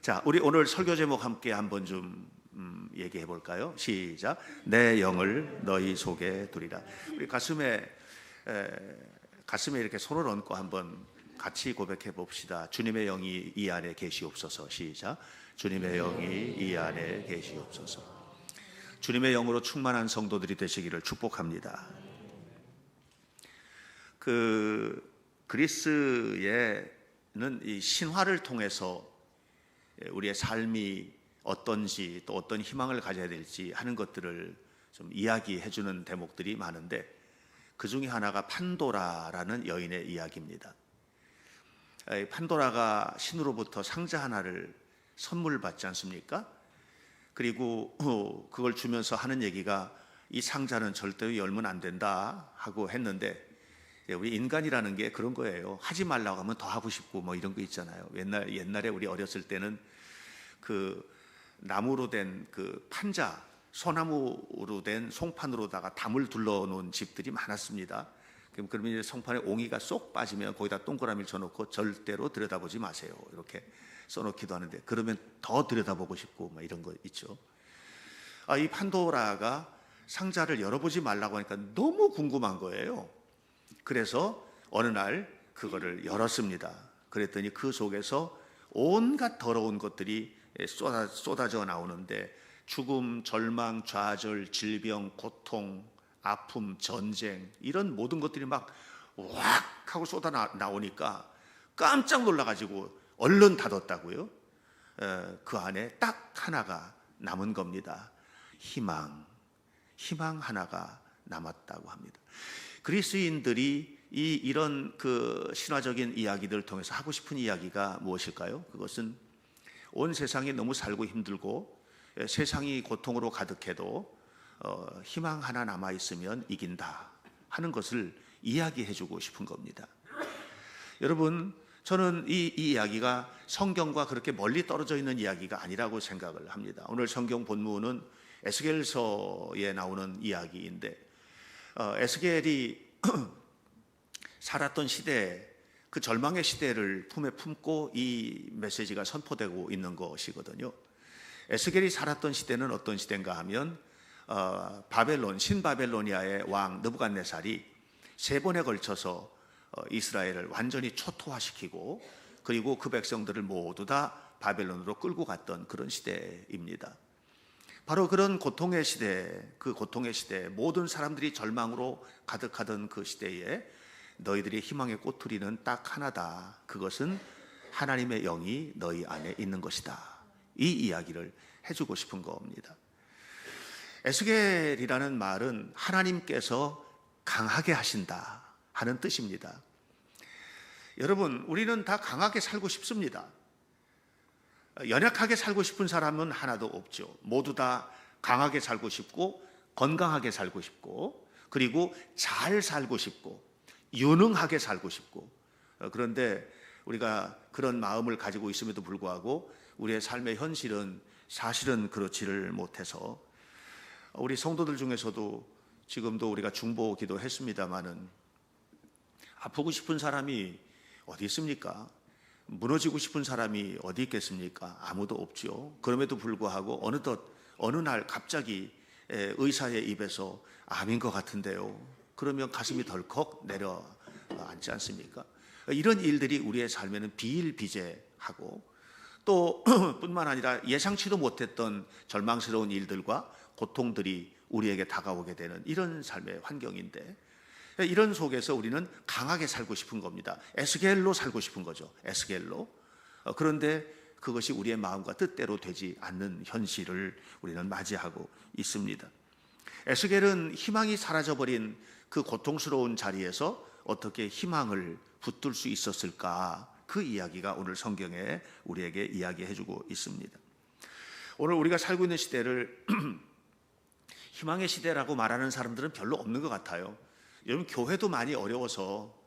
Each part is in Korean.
자, 우리 오늘 설교 제목 함께 한번 좀 얘기해 볼까요? 시작. 내 영을 너희 속에 두리라. 우리 가슴에 이렇게 손을 얹고 한번 같이 고백해 봅시다. 주님의 영이 이 안에 계시옵소서. 시작. 주님의 영이 이 안에 계시옵소서. 주님의 영으로 충만한 성도들이 되시기를 축복합니다. 그리스에는 이 신화를 통해서 우리의 삶이 어떤지 또 어떤 희망을 가져야 될지 하는 것들을 좀 이야기해 주는 대목들이 많은데, 그 중에 하나가 판도라라는 여인의 이야기입니다. 판도라가 신으로부터 상자 하나를 선물 받지 않습니까? 그리고 그걸 주면서 하는 얘기가 이 상자는 절대 열면 안 된다 하고 했는데, 우리 인간이라는 게 그런 거예요. 하지 말라고 하면 더 하고 싶고 뭐 이런 거 있잖아요. 옛날에 우리 어렸을 때는 그 나무로 된 그 판자, 소나무로 된 송판으로다가 담을 둘러놓은 집들이 많았습니다. 그러면 이제 송판에 옹이가 쏙 빠지면 거기다 동그라미를 쳐놓고 절대로 들여다보지 마세요, 이렇게 써놓기도 하는데, 그러면 더 들여다보고 싶고 뭐 이런 거 있죠. 이 판도라가 상자를 열어보지 말라고 하니까 너무 궁금한 거예요. 그래서 어느 날 그거를 열었습니다. 그랬더니 그 속에서 온갖 더러운 것들이 쏟아져 나오는데, 죽음, 절망, 좌절, 질병, 고통, 아픔, 전쟁, 이런 모든 것들이 막 왁 하고 쏟아 나오니까 깜짝 놀라가지고 얼른 닫았다고요. 그 안에 딱 하나가 남은 겁니다. 희망 하나가 남았다고 합니다. 그리스인들이 이런 그 신화적인 이야기들을 통해서 하고 싶은 이야기가 무엇일까요? 그것은 온 세상이 너무 살고 힘들고 세상이 고통으로 가득해도 희망 하나 남아 있으면 이긴다 하는 것을 이야기해 주고 싶은 겁니다. 여러분, 저는 이 이야기가 성경과 그렇게 멀리 떨어져 있는 이야기가 아니라고 생각을 합니다. 오늘 성경 본문은 에스겔서에 나오는 이야기인데, 에스겔이 살았던 시대, 그 절망의 시대를 품에 품고 이 메시지가 선포되고 있는 것이거든요. 에스겔이 살았던 시대는 어떤 시대인가 하면 신바벨로니아의 왕 느부갓네살이 3번에 걸쳐서 이스라엘을 완전히 초토화시키고, 그리고 그 백성들을 모두 다 바벨론으로 끌고 갔던 그런 시대입니다. 바로 그런 고통의 시대, 그 고통의 시대, 모든 사람들이 절망으로 가득하던 그 시대에 너희들이 희망의 꼬투리는 딱 하나다. 그것은 하나님의 영이 너희 안에 있는 것이다. 이 이야기를 해주고 싶은 겁니다. 에스겔이라는 말은 하나님께서 강하게 하신다 하는 뜻입니다. 여러분, 우리는 다 강하게 살고 싶습니다. 연약하게 살고 싶은 사람은 하나도 없죠. 모두 다 강하게 살고 싶고, 건강하게 살고 싶고, 그리고 잘 살고 싶고, 유능하게 살고 싶고. 그런데 우리가 그런 마음을 가지고 있음에도 불구하고 우리의 삶의 현실은 사실은 그렇지를 못해서, 우리 성도들 중에서도 지금도 우리가 중보 기도했습니다마는 아프고 싶은 사람이 어디 있습니까? 무너지고 싶은 사람이 어디 있겠습니까? 아무도 없죠. 그럼에도 불구하고 어느 날 갑자기 의사의 입에서 암인 것 같은데요, 그러면 가슴이 덜컥 내려앉지 않습니까? 이런 일들이 우리의 삶에는 비일비재하고, 또 뿐만 아니라 예상치도 못했던 절망스러운 일들과 고통들이 우리에게 다가오게 되는 이런 삶의 환경인데, 이런 속에서 우리는 강하게 살고 싶은 겁니다. 에스겔로 살고 싶은 거죠. 에스겔로. 그런데 그것이 우리의 마음과 뜻대로 되지 않는 현실을 우리는 맞이하고 있습니다. 에스겔은 희망이 사라져버린 그 고통스러운 자리에서 어떻게 희망을 붙들 수 있었을까? 그 이야기가 오늘 성경에 우리에게 이야기해주고 있습니다. 오늘 우리가 살고 있는 시대를 희망의 시대라고 말하는 사람들은 별로 없는 것 같아요. 여러분, 교회도 많이 어려워서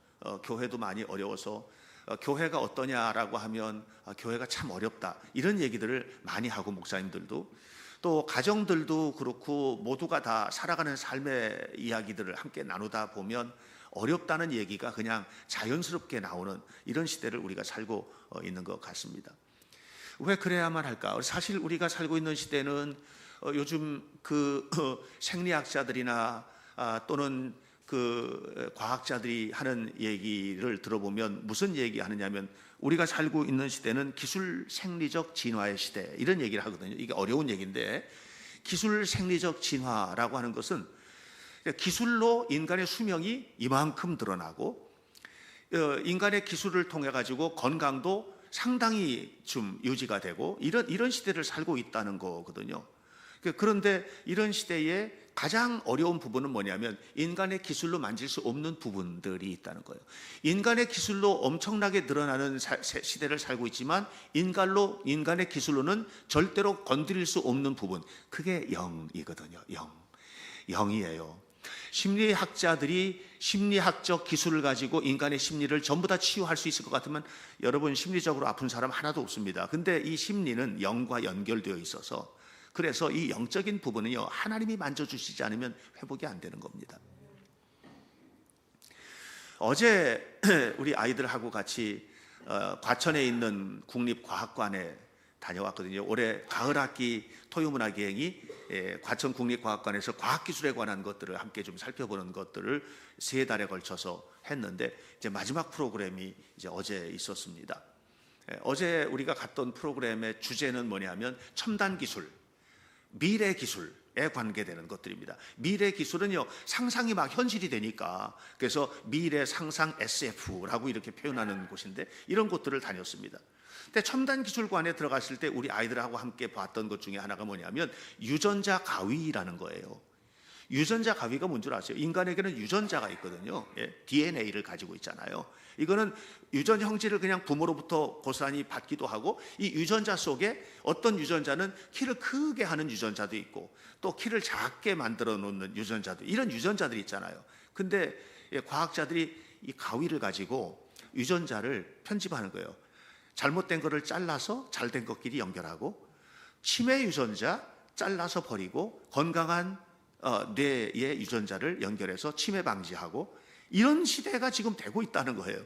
교회가 어떠냐라고 하면 교회가 참 어렵다, 이런 얘기들을 많이 하고, 목사님들도 또 가정들도 그렇고 모두가 다 살아가는 삶의 이야기들을 함께 나누다 보면 어렵다는 얘기가 그냥 자연스럽게 나오는 이런 시대를 우리가 살고 있는 것 같습니다. 왜 그래야만 할까? 사실 우리가 살고 있는 시대는 요즘 그 생리학자들이나 또는 그 과학자들이 하는 얘기를 들어보면 무슨 얘기 하느냐면, 우리가 살고 있는 시대는 기술 생리적 진화의 시대, 이런 얘기를 하거든요. 이게 어려운 얘기인데, 기술 생리적 진화라고 하는 것은 기술로 인간의 수명이 이만큼 늘어나고, 인간의 기술을 통해 가지고 건강도 상당히 좀 유지가 되고, 이런 시대를 살고 있다는 거거든요. 그런데 이런 시대에 가장 어려운 부분은 뭐냐면, 인간의 기술로 만질 수 없는 부분들이 있다는 거예요. 인간의 기술로 엄청나게 늘어나는 시대를 살고 있지만, 인간의 기술로는 절대로 건드릴 수 없는 부분, 그게 영이거든요. 영이에요. 심리학자들이 심리학적 기술을 가지고 인간의 심리를 전부 다 치유할 수 있을 것 같으면, 여러분, 심리적으로 아픈 사람 하나도 없습니다. 근데 이 심리는 영과 연결되어 있어서, 그래서 이 영적인 부분은요, 하나님이 만져주시지 않으면 회복이 안 되는 겁니다. 어제 우리 아이들하고 같이 과천에 있는 국립과학관에 다녀왔거든요. 올해 가을 학기 토요문화기행이 과천 국립과학관에서 과학기술에 관한 것들을 함께 좀 살펴보는 것들을 3달에 걸쳐서 했는데, 이제 마지막 프로그램이 이제 어제 있었습니다. 어제 우리가 갔던 프로그램의 주제는 뭐냐면, 첨단 기술, 미래 기술에 관계되는 것들입니다. 미래 기술은요, 상상이 막 현실이 되니까, 그래서 미래 상상 SF라고 이렇게 표현하는 곳인데, 이런 곳들을 다녔습니다. 근데 첨단 기술관에 들어갔을 때 우리 아이들하고 함께 봤던 것 중에 하나가 뭐냐면, 유전자 가위라는 거예요. 유전자 가위가 뭔 줄 아세요? 인간에게는 유전자가 있거든요. DNA를 가지고 있잖아요. 이거는 유전 형질을 그냥 부모로부터 고스란히 받기도 하고, 이 유전자 속에 어떤 유전자는 키를 크게 하는 유전자도 있고, 또 키를 작게 만들어 놓는 유전자도, 이런 유전자들이 있잖아요. 근데 과학자들이 이 가위를 가지고 유전자를 편집하는 거예요. 잘못된 거를 잘라서 잘된 것끼리 연결하고, 치매 유전자 잘라서 버리고 건강한 뇌의 유전자를 연결해서 치매 방지하고, 이런 시대가 지금 되고 있다는 거예요.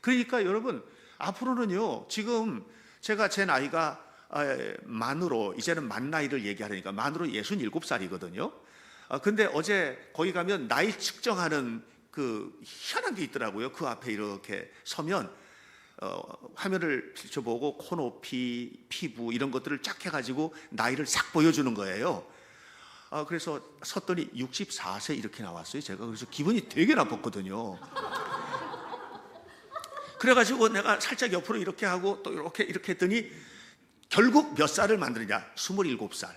그러니까 여러분, 앞으로는요, 지금 제가 제 나이가 만으로, 이제는 만 나이를 얘기하려니까 만으로 67살이거든요. 근데 어제 거기 가면 나이 측정하는 그 희한한 게 있더라고요. 그 앞에 이렇게 서면 화면을 비춰보고 코 높이, 피부 이런 것들을 쫙 해가지고 나이를 싹 보여주는 거예요. 그래서 섰더니 64세 이렇게 나왔어요. 제가 그래서 기분이 되게 나빴거든요. 그래가지고 내가 살짝 옆으로 이렇게 하고 또 이렇게 했더니, 결국 몇 살을 만드느냐? 27살.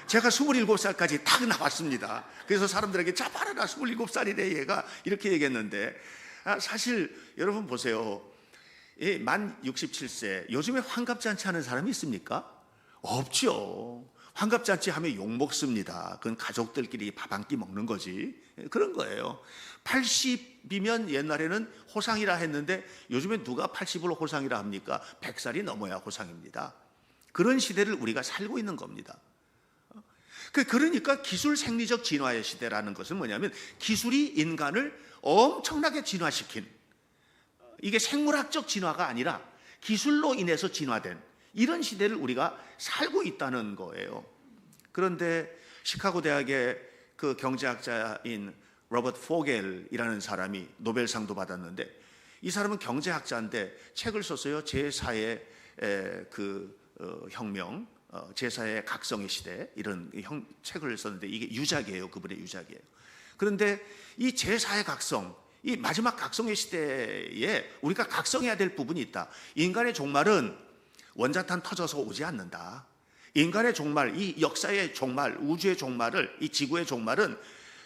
제가 27살까지 딱 나왔습니다. 그래서 사람들에게, 자 봐라, 나 27살이래 얘가, 이렇게 얘기했는데, 사실 여러분 보세요. 만 67세, 요즘에 환갑잔치 하는 사람이 있습니까? 없죠. 환갑잔치 하면 욕 먹습니다. 그건 가족들끼리 밥 한 끼 먹는 거지. 그런 거예요. 80이면 옛날에는 호상이라 했는데, 요즘에 누가 80을 호상이라 합니까? 100살이 넘어야 호상입니다. 그런 시대를 우리가 살고 있는 겁니다. 그러니까 기술 생리적 진화의 시대라는 것은 뭐냐면, 기술이 인간을 엄청나게 진화시킨, 이게 생물학적 진화가 아니라 기술로 인해서 진화된 이런 시대를 우리가 살고 있다는 거예요. 그런데 시카고 대학의 그 경제학자인 로버트 포겔이라는 사람이 노벨상도 받았는데, 이 사람은 경제학자인데 책을 썼어요. 제4의 혁명, 제4의 각성의 시대, 이런 책을 썼는데, 이게 유작이에요. 그분의 유작이에요. 그런데 이 제4의 각성, 이 마지막 각성의 시대에 우리가 각성해야 될 부분이 있다. 인간의 종말은 원자탄 터져서 오지 않는다. 인간의 종말, 이 역사의 종말, 우주의 종말을, 이 지구의 종말은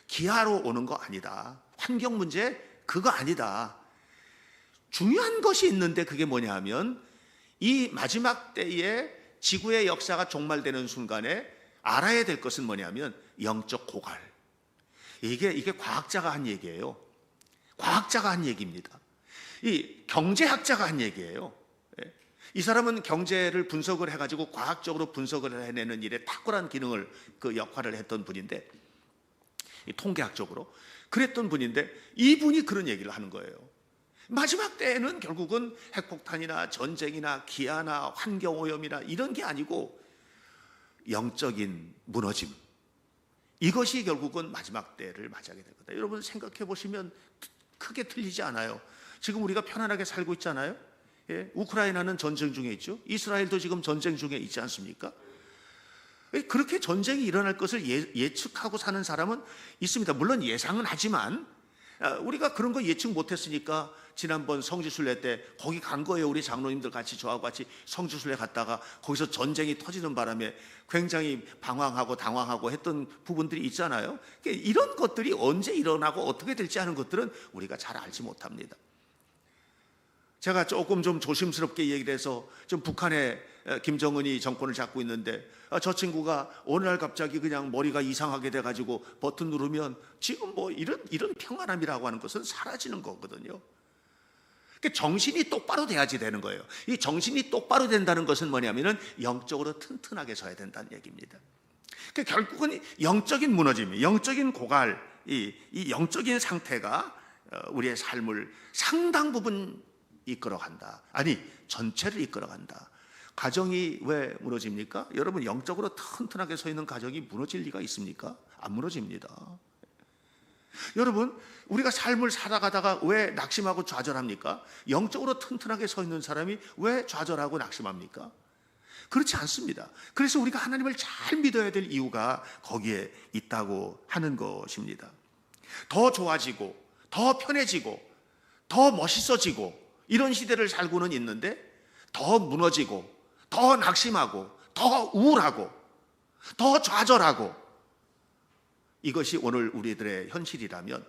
기하로 오는 거 아니다. 환경 문제 그거 아니다. 중요한 것이 있는데, 그게 뭐냐 하면, 이 마지막 때에 지구의 역사가 종말되는 순간에 알아야 될 것은 뭐냐면, 영적 고갈. 이게 과학자가 한 얘기예요. 과학자가 한 얘기입니다. 이 경제학자가 한 얘기예요. 이 사람은 경제를 분석을 해가지고 과학적으로 분석을 해내는 일에 탁월한 기능을, 그 역할을 했던 분인데, 통계학적으로 그랬던 분인데, 이분이 그런 얘기를 하는 거예요. 마지막 때에는 결국은 핵폭탄이나 전쟁이나 기아나 환경오염이나 이런 게 아니고 영적인 무너짐, 이것이 결국은 마지막 때를 맞이하게 될 거다. 여러분 생각해 보시면 크게 틀리지 않아요. 지금 우리가 편안하게 살고 있잖아요. 예? 우크라이나는 전쟁 중에 있죠. 이스라엘도 지금 전쟁 중에 있지 않습니까? 그렇게 전쟁이 일어날 것을 예측하고 사는 사람은 있습니다. 물론 예상은 하지만 우리가 그런 거 예측 못했으니까 지난번 성지순례 때 거기 간 거예요. 우리 장로님들 같이 저하고 같이 성지순례 갔다가 거기서 전쟁이 터지는 바람에 굉장히 방황하고 당황하고 했던 부분들이 있잖아요. 이런 것들이 언제 일어나고 어떻게 될지 하는 것들은 우리가 잘 알지 못합니다. 제가 조금 좀 조심스럽게 얘기를 해서 좀 북한에 김정은이 정권을 잡고 있는데 저 친구가 어느 날 갑자기 그냥 머리가 이상하게 돼가지고 버튼 누르면 지금 뭐 이런 평안함이라고 하는 것은 사라지는 거거든요. 그러니까 정신이 똑바로 돼야지 되는 거예요. 이 정신이 똑바로 된다는 것은 뭐냐면은 영적으로 튼튼하게 서야 된다는 얘기입니다. 그러니까 결국은 영적인 무너짐, 영적인 고갈, 이 영적인 상태가 우리의 삶을 상당 부분 이끌어간다. 아니 전체를 이끌어간다. 가정이 왜 무너집니까? 여러분 영적으로 튼튼하게 서 있는 가정이 무너질 리가 있습니까? 안 무너집니다. 여러분 우리가 삶을 살아가다가 왜 낙심하고 좌절합니까? 영적으로 튼튼하게 서 있는 사람이 왜 좌절하고 낙심합니까? 그렇지 않습니다. 그래서 우리가 하나님을 잘 믿어야 될 이유가 거기에 있다고 하는 것입니다. 더 좋아지고 더 편해지고 더 멋있어지고 이런 시대를 살고는 있는데 더 무너지고 더 낙심하고 더 우울하고 더 좌절하고 이것이 오늘 우리들의 현실이라면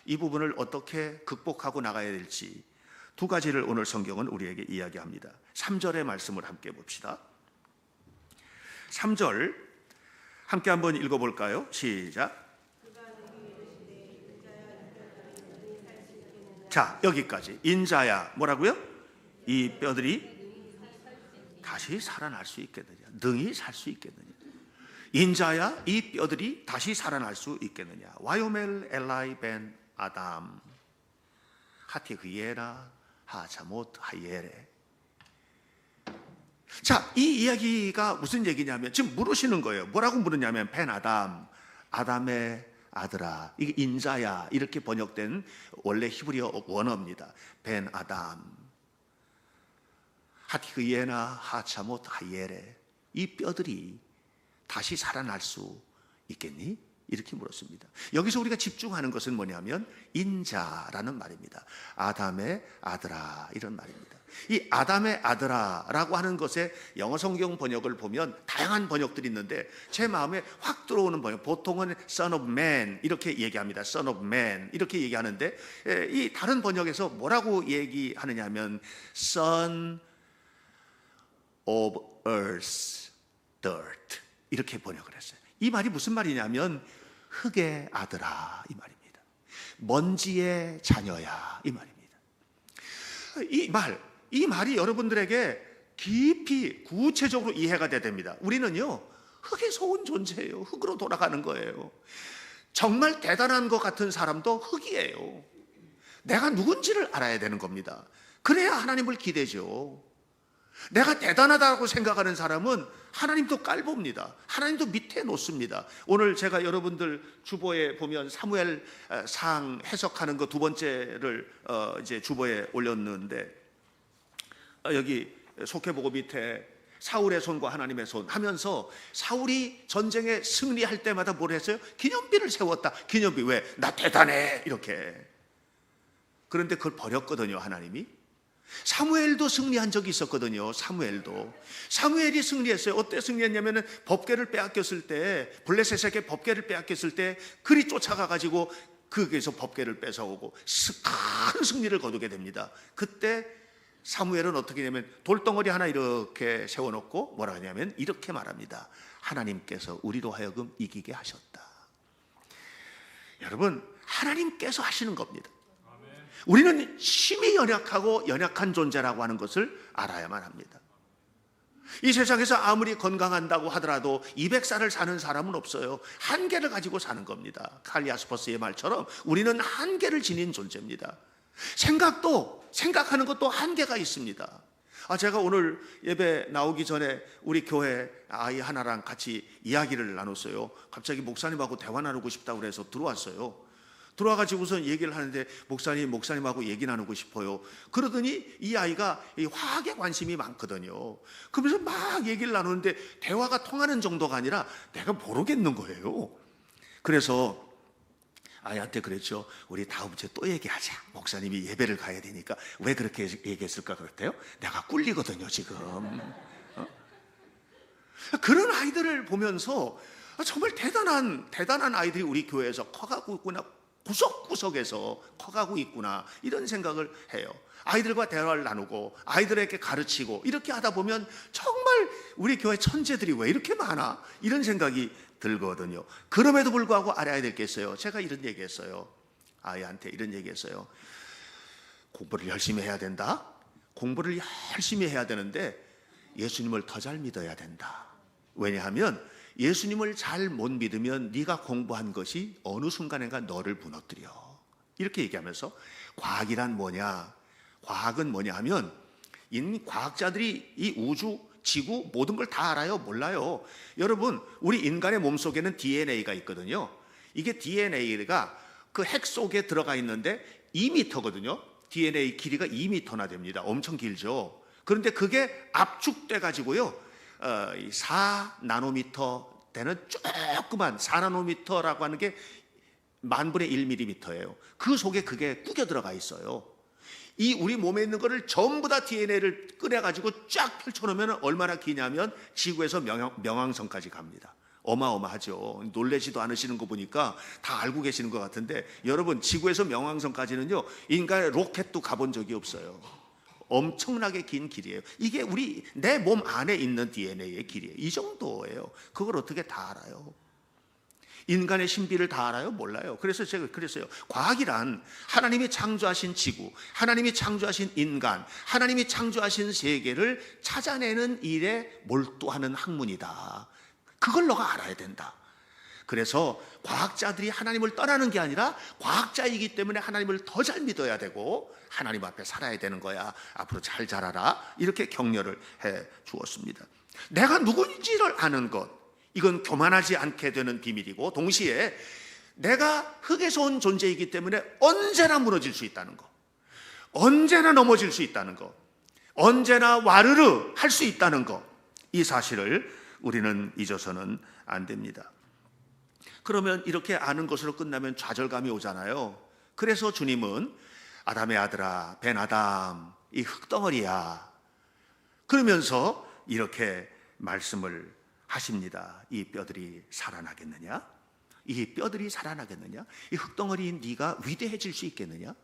이 부분을 어떻게 극복하고 나가야 될지 두 가지를 오늘 성경은 우리에게 이야기합니다. 3절의 말씀을 함께 봅시다. 3절 함께 한번 읽어볼까요? 시작. 자, 여기까지. 인자야 뭐라고요? 이 뼈들이 다시 살아날 수 있겠느냐? 능히 살 수 있겠느냐? 인자야 이 뼈들이 다시 살아날 수 있겠느냐? 와요멜 엘라이 벤 아담 하티 그예라 하자못 하예레. 자, 이 이야기가 무슨 얘기냐면 지금 물으시는 거예요. 뭐라고 물으냐면 벤 아담, 아담의 아들아. 이게 인자야 이렇게 번역된 원래 히브리어 원어입니다. 벤 아담 하티 그예나 하자못 하예레. 이 뼈들이 다시 살아날 수 있겠니? 이렇게 물었습니다. 여기서 우리가 집중하는 것은 뭐냐면 인자라는 말입니다. 아담의 아들아 이런 말입니다. 이 아담의 아들아라고 하는 것의 영어 성경 번역을 보면 다양한 번역들이 있는데 제 마음에 확 들어오는 번역, 보통은 son of man 이렇게 얘기합니다. son of man 이렇게 얘기하는데 이 다른 번역에서 뭐라고 얘기하느냐 하면 son of earth, dirt 이렇게 번역을 했어요. 이 말이 무슨 말이냐면 흙의 아들아 이 말입니다. 먼지의 자녀야 이 말입니다. 이 말이 여러분들에게 깊이 구체적으로 이해가 돼야 됩니다. 우리는요 흙에서 온 존재예요. 흙으로 돌아가는 거예요. 정말 대단한 것 같은 사람도 흙이에요. 내가 누군지를 알아야 되는 겁니다. 그래야 하나님을 기대죠. 내가 대단하다고 생각하는 사람은 하나님도 깔봅니다. 하나님도 밑에 놓습니다. 오늘 제가 여러분들 주보에 보면 사무엘 상 해석하는 거 두 번째를 이제 주보에 올렸는데 여기 속해보고 밑에 사울의 손과 하나님의 손 하면서 사울이 전쟁에 승리할 때마다 뭘 했어요? 기념비를 세웠다. 기념비 왜? 나 대단해 이렇게. 그런데 그걸 버렸거든요 하나님이. 사무엘도 승리한 적이 있었거든요. 사무엘이 승리했어요. 어때 승리했냐면은 법궤를 빼앗겼을 때, 블레셋에게 법궤를 빼앗겼을 때 그리 쫓아가가지고 거기에서 법궤를 뺏어오고 큰 승리를 거두게 됩니다. 그때 사무엘은 어떻게 하냐면 돌덩어리 하나 이렇게 세워놓고 뭐라 하냐면 이렇게 말합니다. 하나님께서 우리로 하여금 이기게 하셨다. 여러분 하나님께서 하시는 겁니다. 우리는 심히 연약하고 연약한 존재라고 하는 것을 알아야만 합니다. 이 세상에서 아무리 건강한다고 하더라도 200살을 사는 사람은 없어요. 한계를 가지고 사는 겁니다. 칼리아스퍼스의 말처럼 우리는 한계를 지닌 존재입니다. 생각하는 것도 한계가 있습니다. 제가 오늘 예배 나오기 전에 우리 교회 아이 하나랑 같이 이야기를 나눴어요. 갑자기 목사님하고 대화 나누고 싶다고 그래서 들어왔어요. 들어와가지고선 얘기를 하는데 목사님하고 얘기 나누고 싶어요. 그러더니 이 아이가 이 화학에 관심이 많거든요. 그러면서 막 얘기를 나누는데 대화가 통하는 정도가 아니라 내가 모르겠는 거예요. 그래서 아이한테 그랬죠. 우리 다음 주에 또 얘기하자. 목사님이 예배를 가야 되니까. 왜 그렇게 얘기했을까 그랬대요? 내가 꿀리거든요 지금. 그런 아이들을 보면서 정말 대단한 아이들이 우리 교회에서 커가고 있구나, 구석구석에서 커가고 있구나, 이런 생각을 해요. 아이들과 대화를 나누고 아이들에게 가르치고 이렇게 하다 보면 정말 우리 교회 천재들이 왜 이렇게 많아? 이런 생각이 들거든요. 그럼에도 불구하고 알아야 될 게 있어요. 제가 이런 얘기했어요. 아이한테 이런 얘기했어요. 공부를 열심히 해야 된다. 공부를 열심히 해야 되는데 예수님을 더 잘 믿어야 된다. 왜냐하면 예수님을 잘 못 믿으면 네가 공부한 것이 어느 순간인가 너를 무너뜨려. 이렇게 얘기하면서 과학이란 뭐냐? 과학은 뭐냐 하면 과학자들이 이 우주, 지구 모든 걸 다 알아요? 몰라요. 여러분, 우리 인간의 몸속에는 DNA가 있거든요. 이게 DNA가 그 핵 속에 들어가 있는데 2m거든요. DNA 길이가 2m나 됩니다. 엄청 길죠. 그런데 그게 압축돼 가지고요 4나노미터 되는 조그만 4나노미터라고 하는 게 10,000분의 1mm예요. 그 속에 그게 꾸겨 들어가 있어요. 이 우리 몸에 있는 거를 전부 다 DNA를 꺼내가지고 쫙 펼쳐놓으면 얼마나 기냐면 지구에서 명왕성까지 갑니다. 어마어마하죠. 놀라지도 않으시는 거 보니까 다 알고 계시는 것 같은데, 여러분, 지구에서 명왕성까지는요 인간의 로켓도 가본 적이 없어요. 엄청나게 긴 길이에요. 이게 내 몸 안에 있는 DNA의 길이에요. 이 정도예요. 그걸 어떻게 다 알아요? 인간의 신비를 다 알아요? 몰라요. 그래서 제가 그랬어요. 과학이란 하나님이 창조하신 지구, 하나님이 창조하신 인간, 하나님이 창조하신 세계를 찾아내는 일에 몰두하는 학문이다. 그걸 너가 알아야 된다. 그래서 과학자들이 하나님을 떠나는 게 아니라 과학자이기 때문에 하나님을 더 잘 믿어야 되고 하나님 앞에 살아야 되는 거야. 앞으로 잘 자라라. 이렇게 격려를 해 주었습니다. 내가 누구인지를 아는 것, 이건 교만하지 않게 되는 비밀이고, 동시에 내가 흙에서 온 존재이기 때문에 언제나 무너질 수 있다는 것, 언제나 넘어질 수 있다는 것, 언제나 와르르 할 수 있다는 것, 이 사실을 우리는 잊어서는 안 됩니다. 그러면 이렇게 아는 것으로 끝나면 좌절감이 오잖아요. 그래서 주님은 아담의 아들아, 벤 아담, 이 흙덩어리야, 그러면서 이렇게 말씀을 하십니다. 이 뼈들이 살아나겠느냐? 이 뼈들이 살아나겠느냐? 이 흙덩어리인 네가 위대해질 수 있겠느냐?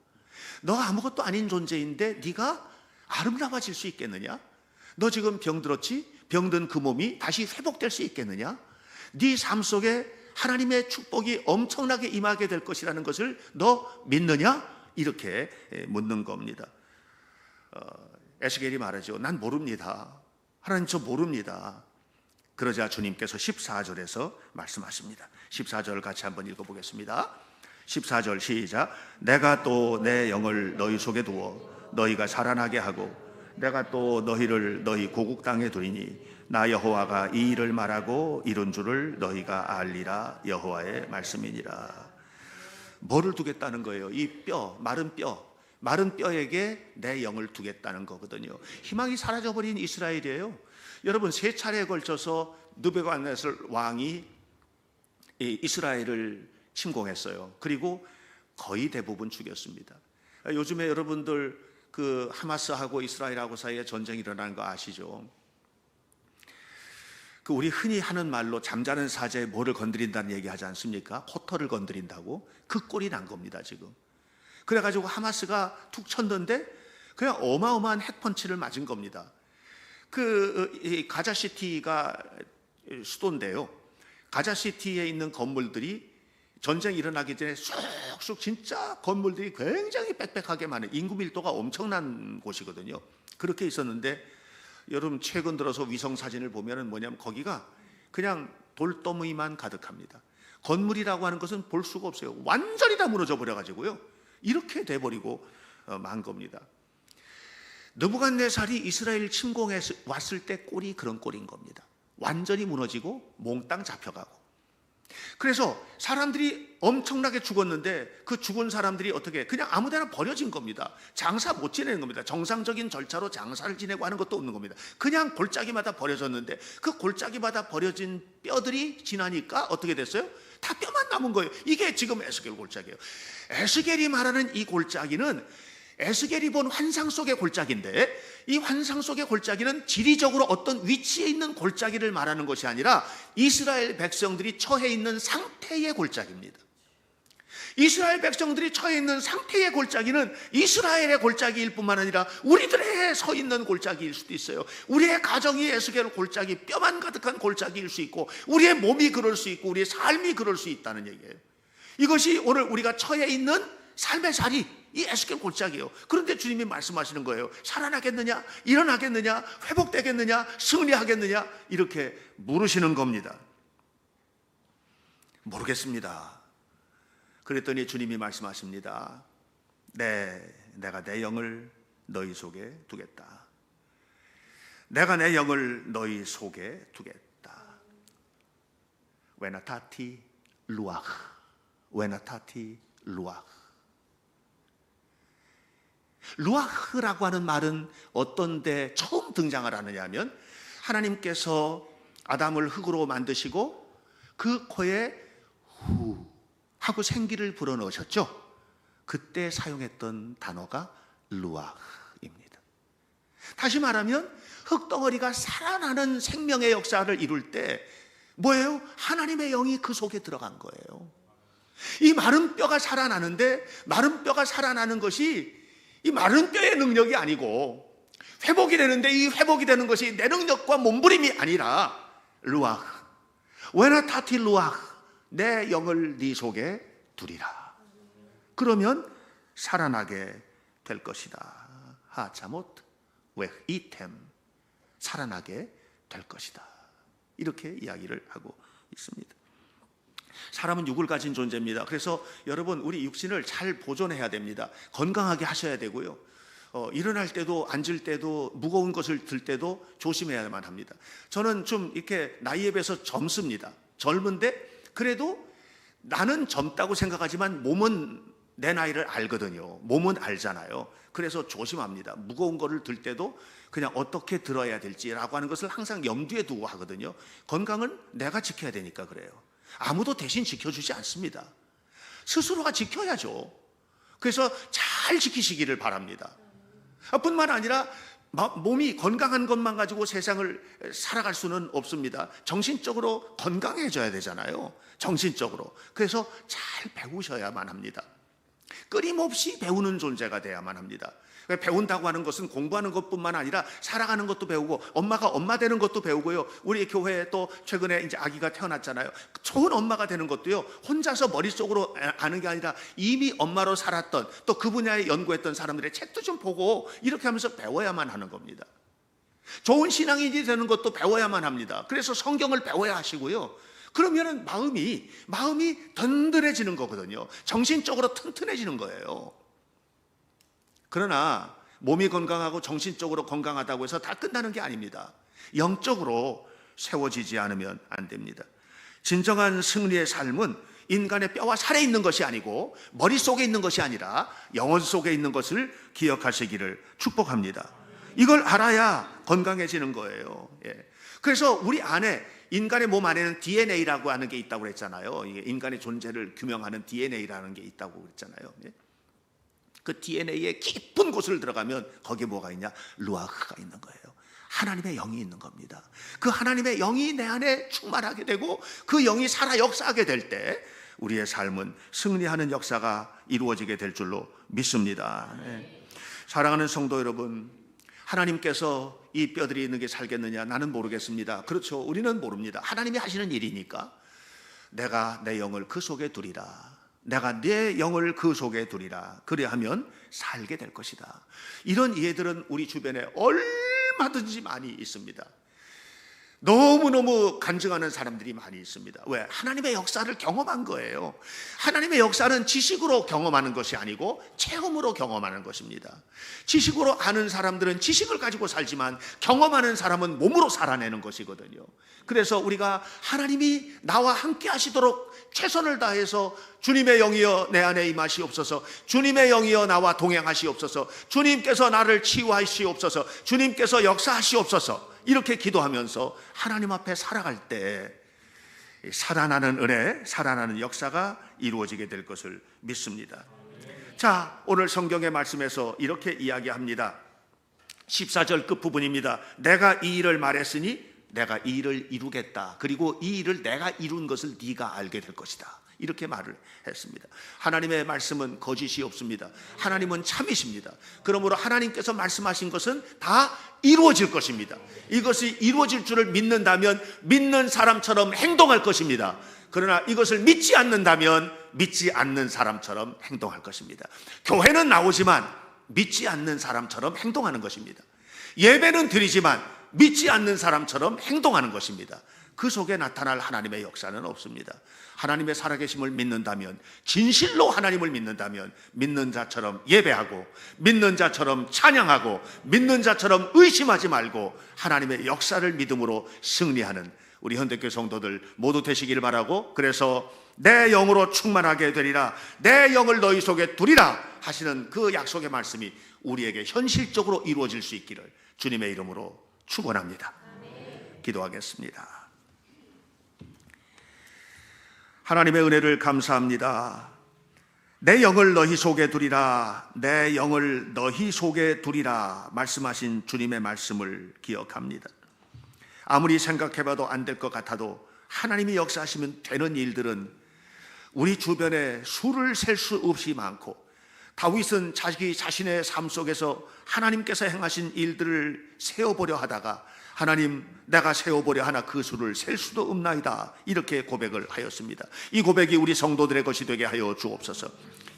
너 아무것도 아닌 존재인데 네가 아름다워질 수 있겠느냐? 너 지금 병들었지? 병든 그 몸이 다시 회복될 수 있겠느냐? 네 삶 속에 하나님의 축복이 엄청나게 임하게 될 것이라는 것을 너 믿느냐? 이렇게 묻는 겁니다. 에스겔이 말하죠. 난 모릅니다. 하나님, 저 모릅니다. 그러자 주님께서 14절에서 말씀하십니다. 14절 같이 한번 읽어보겠습니다. 14절 시작. 내가 또 내 영을 너희 속에 두어 너희가 살아나게 하고 내가 또 너희를 너희 고국 땅에 두리니 나 여호와가 이 일을 말하고 이룬 줄을 너희가 알리라. 여호와의 말씀이니라. 뭐를 두겠다는 거예요? 이 뼈, 마른 뼈에게 내 영을 두겠다는 거거든요. 희망이 사라져버린 이스라엘이에요. 여러분, 3차례에 걸쳐서 느부갓네살 왕이 이스라엘을 침공했어요. 그리고 거의 대부분 죽였습니다. 요즘에 여러분들 그 하마스하고 이스라엘하고 사이에 전쟁이 일어나는 거 아시죠? 그 우리 흔히 하는 말로 잠자는 사자에 뭐를 건드린다는 얘기 하지 않습니까? 호터를 건드린다고. 그 꼴이 난 겁니다 지금. 그래가지고 하마스가 툭 쳤는데 그냥 어마어마한 핵펀치를 맞은 겁니다. 그 가자시티가 수도인데요. 가자시티에 있는 건물들이 전쟁이 일어나기 전에 쑥쑥 진짜 건물들이 굉장히 빽빽하게 많은, 인구 밀도가 엄청난 곳이거든요. 그렇게 있었는데 여러분, 최근 들어서 위성 사진을 보면은 뭐냐면 거기가 그냥 돌더미만 가득합니다. 건물이라고 하는 것은 볼 수가 없어요. 완전히 다 무너져 버려가지고요. 이렇게 돼버리고 만 겁니다. 느부갓네살이 이스라엘 침공해 왔을 때 꼴이 그런 꼴인 겁니다. 완전히 무너지고 몽땅 잡혀가고. 그래서 사람들이 엄청나게 죽었는데 그 죽은 사람들이 어떻게 그냥 아무데나 버려진 겁니다. 장사 못 지내는 겁니다. 정상적인 절차로 장사를 지내고 하는 것도 없는 겁니다. 그냥 골짜기마다 버려졌는데 그 골짜기마다 버려진 뼈들이 지나니까 어떻게 됐어요? 다 뼈만 남은 거예요. 이게 지금 에스겔 골짜기예요. 에스겔이 말하는 이 골짜기는 에스겔이 본 환상 속의 골짜기인데, 이 환상 속의 골짜기는 지리적으로 어떤 위치에 있는 골짜기를 말하는 것이 아니라 이스라엘 백성들이 처해 있는 상태의 골짜기입니다. 이스라엘 백성들이 처해 있는 상태의 골짜기는 이스라엘의 골짜기일 뿐만 아니라 우리들의 서 있는 골짜기일 수도 있어요. 우리의 가정이 에스겔 골짜기, 뼈만 가득한 골짜기일 수 있고, 우리의 몸이 그럴 수 있고, 우리의 삶이 그럴 수 있다는 얘기예요. 이것이 오늘 우리가 처해 있는 삶의 자리, 이 에스겔 골짜기예요. 그런데 주님이 말씀하시는 거예요. 살아나겠느냐? 일어나겠느냐? 회복되겠느냐? 승리하겠느냐? 이렇게 물으시는 겁니다. 모르겠습니다. 그랬더니 주님이 말씀하십니다. 내가 내 영을 너희 속에 두겠다. 내가 내 영을 너희 속에 두겠다. 웨나타티 루아흐, 웨나타티 루아흐. 루아흐라고 하는 말은 어떤 데 처음 등장을 하느냐 하면, 하나님께서 아담을 흙으로 만드시고 그 코에 후 하고 생기를 불어넣으셨죠. 그때 사용했던 단어가 루아흐입니다. 다시 말하면 흙덩어리가 살아나는 생명의 역사를 이룰 때 뭐예요? 하나님의 영이 그 속에 들어간 거예요. 이 마른 뼈가 살아나는데, 마른 뼈가 살아나는 것이 이 마른 뼈의 능력이 아니고 회복이 되는데, 이 회복이 되는 것이 내 능력과 몸부림이 아니라 루아흐, 웨나타티 루아흐, 내 영을 네 속에 두리라. 그러면 살아나게 될 것이다. 하자못 웨이템, 살아나게 될 것이다. 이렇게 이야기를 하고 있습니다. 사람은 육을 가진 존재입니다. 그래서 여러분, 우리 육신을 잘 보존해야 됩니다. 건강하게 하셔야 되고요. 일어날 때도 앉을 때도 무거운 것을 들 때도 조심해야만 합니다. 저는 좀 이렇게 나이에 비해서 젊습니다. 젊은데 그래도 나는 젊다고 생각하지만 몸은 내 나이를 알거든요. 몸은 알잖아요. 그래서 조심합니다. 무거운 거를 들 때도 그냥 어떻게 들어야 될지라고 하는 것을 항상 염두에 두고 하거든요. 건강은 내가 지켜야 되니까 그래요. 아무도 대신 지켜주지 않습니다. 스스로가 지켜야죠. 그래서 잘 지키시기를 바랍니다. 뿐만 아니라 몸이 건강한 것만 가지고 세상을 살아갈 수는 없습니다. 정신적으로 건강해져야 되잖아요. 정신적으로. 그래서 잘 배우셔야만 합니다. 끊임없이 배우는 존재가 돼야만 합니다. 배운다고 하는 것은 공부하는 것뿐만 아니라 살아가는 것도 배우고, 엄마가 엄마 되는 것도 배우고요. 우리 교회에 또 최근에 이제 아기가 태어났잖아요. 좋은 엄마가 되는 것도요, 혼자서 머릿속으로 아는 게 아니라 이미 엄마로 살았던, 또 그 분야에 연구했던 사람들의 책도 좀 보고 이렇게 하면서 배워야만 하는 겁니다. 좋은 신앙인이 되는 것도 배워야만 합니다. 그래서 성경을 배워야 하시고요. 그러면은 마음이 든든해지는 거거든요. 정신적으로 튼튼해지는 거예요. 그러나 몸이 건강하고 정신적으로 건강하다고 해서 다 끝나는 게 아닙니다. 영적으로 세워지지 않으면 안 됩니다. 진정한 승리의 삶은 인간의 뼈와 살에 있는 것이 아니고 머릿속에 있는 것이 아니라 영혼 속에 있는 것을 기억하시기를 축복합니다. 이걸 알아야 건강해지는 거예요. 그래서 우리 안에, 인간의 몸 안에는 DNA라고 하는 게 있다고 그랬잖아요. 이게 인간의 존재를 규명하는 DNA라는 게 있다고 그랬잖아요. 그 DNA의 깊은 곳을 들어가면 거기에 뭐가 있냐? 루아흐가 있는 거예요. 하나님의 영이 있는 겁니다. 그 하나님의 영이 내 안에 충만하게 되고 그 영이 살아 역사하게 될 때 우리의 삶은 승리하는 역사가 이루어지게 될 줄로 믿습니다. 사랑하는 성도 여러분, 하나님께서 이 뼈들이 있는 게 살겠느냐? 나는 모르겠습니다. 그렇죠. 우리는 모릅니다. 하나님이 하시는 일이니까. 내가 내 영을 그 속에 두리라. 내가 내 영을 그 속에 두리라. 그래야하면 살게 될 것이다. 이런 예들은 우리 주변에 얼마든지 많이 있습니다. 너무너무 간증하는 사람들이 많이 있습니다. 왜? 하나님의 역사를 경험한 거예요. 하나님의 역사는 지식으로 경험하는 것이 아니고 체험으로 경험하는 것입니다. 지식으로 아는 사람들은 지식을 가지고 살지만 경험하는 사람은 몸으로 살아내는 것이거든요. 그래서 우리가 하나님이 나와 함께 하시도록 최선을 다해서 주님의 영이여 내 안에 임하시옵소서, 주님의 영이여 나와 동행하시옵소서, 주님께서 나를 치유하시옵소서, 주님께서 역사하시옵소서, 이렇게 기도하면서 하나님 앞에 살아갈 때 살아나는 은혜, 살아나는 역사가 이루어지게 될 것을 믿습니다. 자, 오늘 성경의 말씀에서 이렇게 이야기합니다. 14절 끝부분입니다. 내가 이 일을 말했으니 내가 이 일을 이루겠다. 그리고 이 일을 내가 이룬 것을 네가 알게 될 것이다. 이렇게 말을 했습니다. 하나님의 말씀은 거짓이 없습니다. 하나님은 참이십니다. 그러므로 하나님께서 말씀하신 것은 다 이루어질 것입니다. 이것이 이루어질 줄을 믿는다면 믿는 사람처럼 행동할 것입니다. 그러나 이것을 믿지 않는다면 믿지 않는 사람처럼 행동할 것입니다. 교회는 나오지만 믿지 않는 사람처럼 행동하는 것입니다. 예배는 드리지만 믿지 않는 사람처럼 행동하는 것입니다. 그 속에 나타날 하나님의 역사는 없습니다. 하나님의 살아계심을 믿는다면, 진실로 하나님을 믿는다면 믿는 자처럼 예배하고 믿는 자처럼 찬양하고 믿는 자처럼 의심하지 말고 하나님의 역사를 믿음으로 승리하는 우리 현대교회 성도들 모두 되시기를 바라고, 그래서 내 영으로 충만하게 되리라, 내 영을 너희 속에 두리라 하시는 그 약속의 말씀이 우리에게 현실적으로 이루어질 수 있기를 주님의 이름으로 축원합니다. 기도하겠습니다. 하나님의 은혜를 감사합니다. 내 영을 너희 속에 두리라, 내 영을 너희 속에 두리라 말씀하신 주님의 말씀을 기억합니다. 아무리 생각해봐도 안 될 것 같아도 하나님이 역사하시면 되는 일들은 우리 주변에 수를 셀 수 없이 많고, 다윗은 자기 자신의 삶 속에서 하나님께서 행하신 일들을 세어보려 하다가 하나님, 내가 세어보려 하나 그 수를 셀 수도 없나이다, 이렇게 고백을 하였습니다. 이 고백이 우리 성도들의 것이 되게 하여 주옵소서.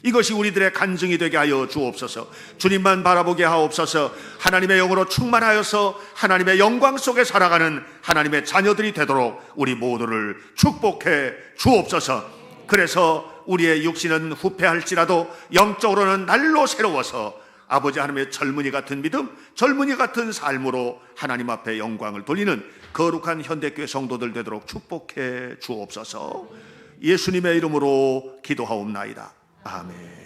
이것이 우리들의 간증이 되게 하여 주옵소서. 주님만 바라보게 하옵소서. 하나님의 영으로 충만하여서 하나님의 영광 속에 살아가는 하나님의 자녀들이 되도록 우리 모두를 축복해 주옵소서. 그래서 우리의 육신은 후패할지라도 영적으로는 날로 새로워서 아버지 하나님의 젊은이 같은 믿음, 젊은이 같은 삶으로 하나님 앞에 영광을 돌리는 거룩한 현대교회 성도들 되도록 축복해 주옵소서. 예수님의 이름으로 기도하옵나이다. 아멘.